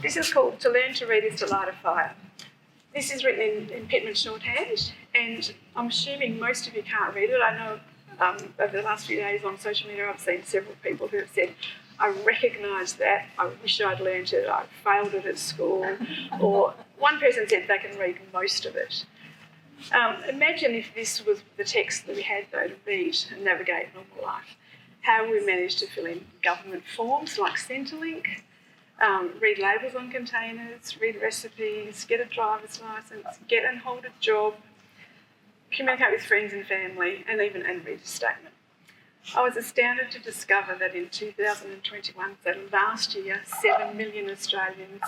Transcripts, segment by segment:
This is called To Learn to Read is to Light a Fire. This is written in Pitman shorthand, and I'm assuming most of you can't read it. I know over the last few days on social media I've seen several people who have said, I recognise that, I wish I'd learned it, I failed it at school, or one person said they can read most of it. Imagine if this was the text that we had, though, to read and navigate normal life. How we managed to fill in government forms like Centrelink, read labels on containers, read recipes, get a driver's licence, get and hold a job, communicate with friends and family, and even read a statement. I was astounded to discover that in 2021, so last year, 7 million Australians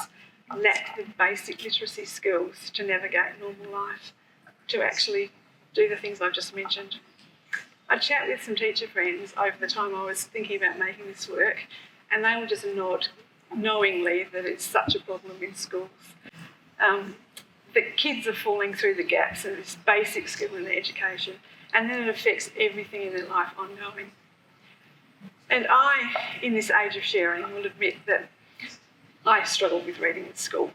lacked the basic literacy skills to navigate normal life, to actually do the things I've just mentioned. I chat with some teacher friends over the time I was thinking about making this work, and they will just nod knowingly that it's such a problem in schools. The kids are falling through the gaps in this basic skill in their education, and then it affects everything in their life ongoing. And I, in this age of sharing, will admit that I struggled with reading at school.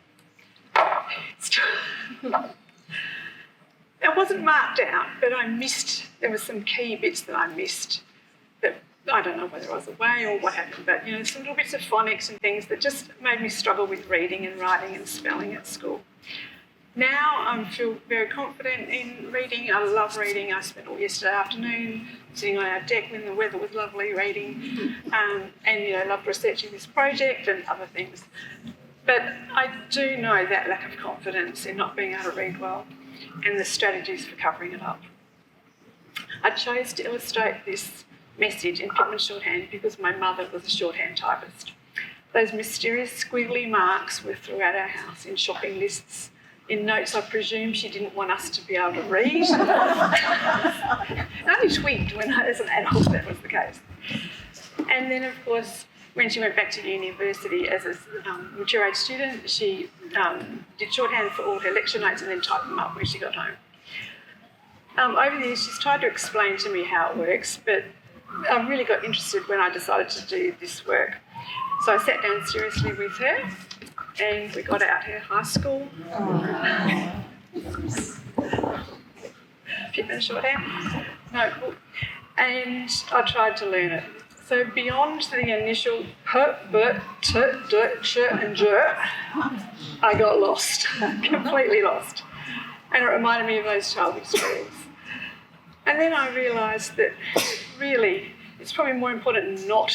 It wasn't marked down, but there were some key bits that I missed that I don't know whether I was away or what happened, but some little bits of phonics and things that just made me struggle with reading and writing and spelling at school. Now I feel very confident in reading. I love reading. I spent all yesterday afternoon sitting on our deck when the weather was lovely reading, and loved researching this project and other things. But I do know that lack of confidence in not being able to read well and the strategies for covering it up. I chose to illustrate this message in Pitman shorthand because my mother was a shorthand typist. Those mysterious squiggly marks were throughout our house in shopping lists, in notes I presume she didn't want us to be able to read. I only twigged when I was an adult that was the case. And then, of course, when she went back to university as a mature age student, she did shorthand for all her lecture notes and then typed them up when she got home. Over the years, she's tried to explain to me how it works, but I really got interested when I decided to do this work. So I sat down seriously with her, and we got out her high school Pitman shorthand notebook, and I tried to learn it. So beyond the initial and jer, I got lost, completely lost. And it reminded me of those childhood stories. And then I realised that really it's probably more important not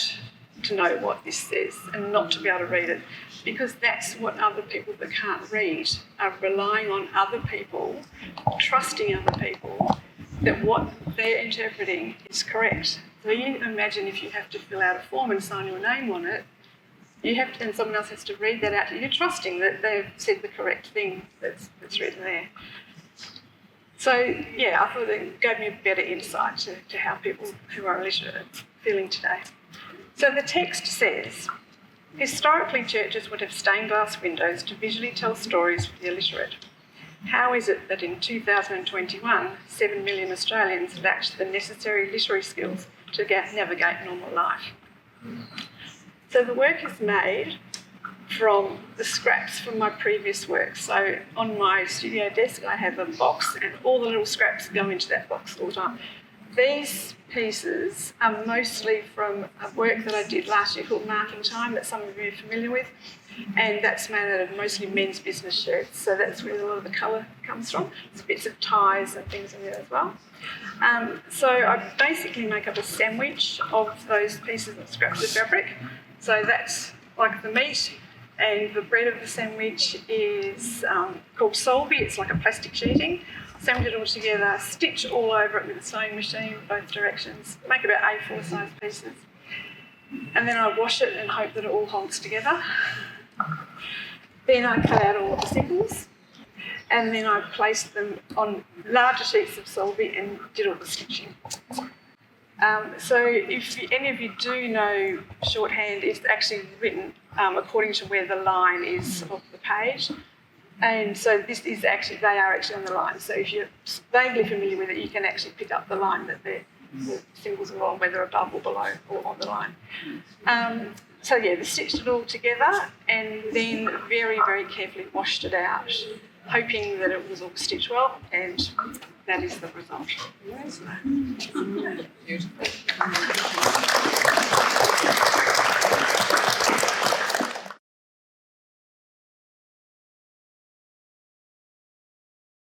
to know what this says and not to be able to read it, because that's what other people that can't read are relying on other people, trusting other people, that what they're interpreting is correct. So you imagine if you have to fill out a form and sign your name on it, and someone else has to read that out to you, you're trusting that they've said the correct thing that's written there. So, yeah, I thought it gave me a better insight to how people who are illiterate are feeling today. So the text says, historically churches would have stained glass windows to visually tell stories for the illiterate. How is it that in 2021, 7 million Australians lacked the necessary literary skills to navigate normal life? So the work is made from the scraps from my previous work. So on my studio desk, I have a box, and all the little scraps go into that box all the time. These pieces are mostly from a work that I did last year called Marking Time, that some of you are familiar with, and that's made out of mostly men's business shirts, so that's where a lot of the colour comes from. There's bits of ties and things in there as well. So I basically make up a sandwich of those pieces of scraps of fabric. So that's like the meat, and the bread of the sandwich is called Solby. It's like a plastic sheeting. Sandwich it all together, stitch all over it with a sewing machine, both directions, make about A4 size pieces. And then I wash it and hope that it all holds together. Then I cut out all the symbols, and then I placed them on larger sheets of Solby and did all the stitching. So if any of you do know shorthand, it's actually written according to where the line is of the page. And so they are actually on the line. So if you're vaguely familiar with it, you can actually pick up the line that the symbols are on, whether above or below or on the line. So yeah, they stitched it all together and then very, very carefully washed it out, hoping that it was all stitched well, and that is the result. Beautiful.